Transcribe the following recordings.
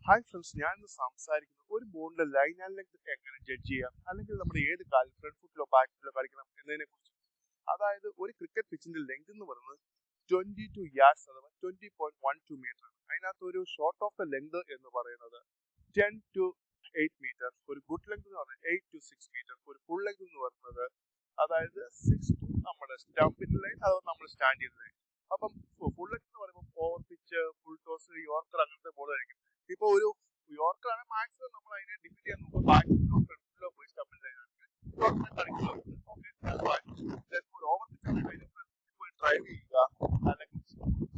Hi friends, ഞാൻ ഇന്ന് സംസാരിക്കുന്നത് ഒരു ബോളിന്റെ ലൈൻ ആൻഡ് ലെങ്ത് എങ്ങനെ ജഡ്ജ് ചെയ്യാം, അല്ലെങ്കിൽ നമ്മുടെ ഏത് കാലം ഫ്രണ്ട് ഫുട്ടിലോ ബാക്ക് ഫുട്ടിലോ കളിക്കണം എന്നതിനെ കുറിച്ച്. അതായത് ഒരു ക്രിക്കറ്റ് പിച്ചിന്റെ ലെങ്ത് എന്ന് പറയുന്നത് 22 yards അഥവാ 20.12 മീറ്റർ ആണ്. അതിനകത്ത് ഒരു ഷോർട്ട് ഓഫ് ദ ലെങ്ത് എന്ന് പറയുന്നത് 10 to 8 മീറ്റർ, ഒരു ഗുഡ് ലെങ്ത് എന്ന് പറയുന്നത് 8 to 6 മീറ്റർ, ഒരു ഫുൾ ലെങ്ത് എന്ന് പറയുന്നത് അതായത് 6 to നമ്മുടെ സ്റ്റംപിന്റെ ലൈൻ അഥവാ നമ്മുടെ സ്റ്റാൻഡിന്റെ ലൈൻ. അപ്പം ഫുൾ ലെങ്ത് എന്ന് പറയുമ്പോൾ over pitch, full toss, yorker അങ്ങനത്തെ ബോൾ ആയിരിക്കും. ഇപ്പൊ ഒരു യോർക്കർ ആണ് മാക്സിമം നമ്മൾ അതിനെ ഡിഫീറ്റ് ചെയ്യാൻ നോക്കുക, ബാക്കിലോ ഫ്രണ്ടിലോ പോയി സ്റ്റംപിൽ കളിക്കുക. ഒരു ഓവർ പിച്ച് പോയി ഡ്രൈവ് ചെയ്യുക, അല്ലെങ്കിൽ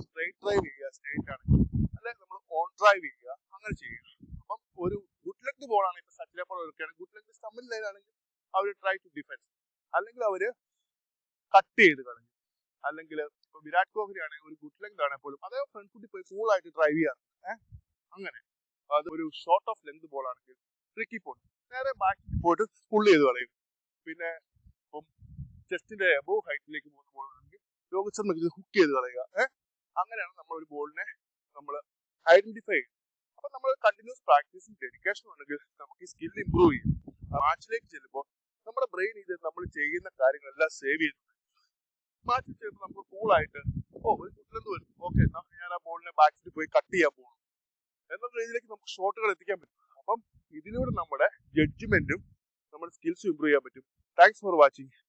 സ്ട്രേറ്റ് ഡ്രൈവ് ചെയ്യുക, സ്ട്രേറ്റ് ആണെങ്കിൽ, അല്ലെങ്കിൽ നമ്മൾ ഓൺ ഡ്രൈവ് ചെയ്യുക, അങ്ങനെ ചെയ്യുക. അപ്പം ഒരു ഗുഡ് ലെഗ് ബോൾ ആണ്, ഇപ്പൊ സച്ചിനെ പോലെ ഒക്കെയാണ് ഗുഡ് ലെഗ് സ്റ്റംപിൽ ലൈനാണെങ്കിൽ അവർ ട്രൈ ടു ഡിഫെൻസ്, അല്ലെങ്കിൽ അവര് കട്ട് ചെയ്ത് കളയും. അല്ലെങ്കിൽ ഇപ്പൊ വിരാട് കോഹ്ലി ആണെങ്കിൽ ഒരു ഗുഡ് ലെഗ് ആണെങ്കിൽ പോലും അതേ ഫ്രണ്ട് ഫുട്ടിൽ പോയി കൂൾ ആയിട്ട് ഡ്രൈവ് ചെയ്യാറുണ്ട്. അങ്ങനെ അത് ഒരു ഷോർട്ട് ഓഫ് ലെങ്ത് ബോൾ ആണെങ്കിൽ ട്രിക്കി പോയി നേരെ ബാക്കിൽ പോയിട്ട് പുൾ ചെയ്ത് കളയും. പിന്നെ ഇപ്പം ചെസ്റ്റിന്റെ എബോവ് ഹൈറ്റിലേക്ക് പോകുന്ന ബോൾ ആണെങ്കിൽ രോഹിത് ശർമ്മയ്ക്ക് ഹുക്ക് ചെയ്ത് കളയുക. അങ്ങനെയാണ് നമ്മൾ ഒരു ബോളിനെ നമ്മൾ ഐഡന്റിഫൈ ചെയ്യുന്നത്. അപ്പൊ നമ്മൾ കണ്ടിന്യൂസ് പ്രാക്ടീസും ഡെഡിക്കേഷനും ഉണ്ടെങ്കിൽ നമുക്ക് ഈ സ്കിൽ ഇമ്പ്രൂവ് ചെയ്യും. മാച്ചിലേക്ക് ചെല്ലുമ്പോൾ നമ്മുടെ ബ്രെയിൻ ഇത് നമ്മൾ ചെയ്യുന്ന കാര്യങ്ങളെല്ലാം സേവ് ചെയ്തു. മാച്ചിൽ ചെല്ലുമ്പോൾ നമുക്ക് കൂളായിട്ട് ഒരു കുട്ടിലെന്ന് വരും, ഓക്കെ ഞാൻ ആ ബോളിനെ ബാക്കിൽ പോയി കട്ട് ചെയ്യാൻ പോകും എന്നുള്ള രീതിയിലേക്ക് നമുക്ക് ഷോട്ടുകൾ എത്തിക്കാൻ പറ്റും. അപ്പം ഇതിലൂടെ നമ്മുടെ ജഡ്ജ്മെന്റും നമ്മുടെ സ്കിൽസും ഇമ്പ്രൂവ് ചെയ്യാൻ പറ്റും. Thanks for watching.